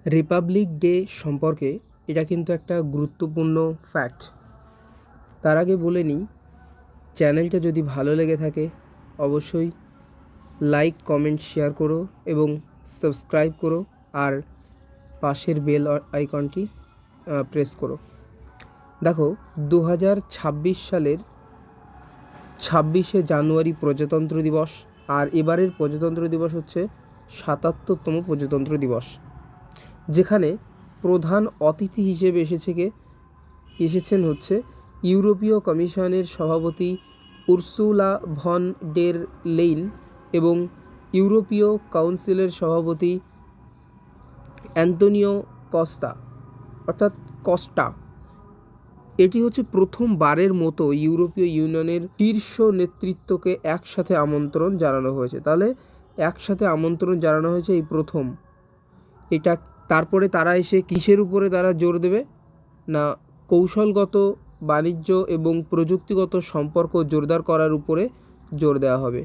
Republic day সম্পর্কে এটা কিন্তু একটা গুরুত্বপূর্ণ ফ্যাক্ট। তার আগে বলে নিই, চ্যানেলটা যদি ভালো লেগে থাকে অবশ্যই লাইক, কমেন্ট, শেয়ার করো এবং সাবস্ক্রাইব করো, আর পাশের বেল আইকনটি প্রেস করো। দেখো, 2026 সালের 26শে জানুয়ারি প্রজাতন্ত্র দিবস, আর এবারের প্রজাতন্ত্র দিবস হচ্ছে 77তম প্রজাতন্ত্র দিবস, যেখানে প্রধান অতিথি হিসেবে এসেছেন হচ্ছে ইউরোপীয় কমিশনের সভাপতি উর্সুলা ভন ডের লেইন এবং ইউরোপীয় কাউন্সিলের সভাপতি অ্যান্তোনিও কস্টা। এটি হচ্ছে প্রথমবারের মতো ইউরোপীয় ইউনিয়নের শীর্ষ নেতৃত্বকে একসাথে আমন্ত্রণ জানানো হয়েছে। তাহলে একসাথে আমন্ত্রণ জানানো হয়েছে এই প্রথম। এটা তারপরে তারা এসে কিসের উপরে তারা জোর দেবে না, কৌশলগত, বাণিজ্য এবং প্রযুক্তিগত সম্পর্ক জোরদার করার উপরে জোর দেওয়া হবে।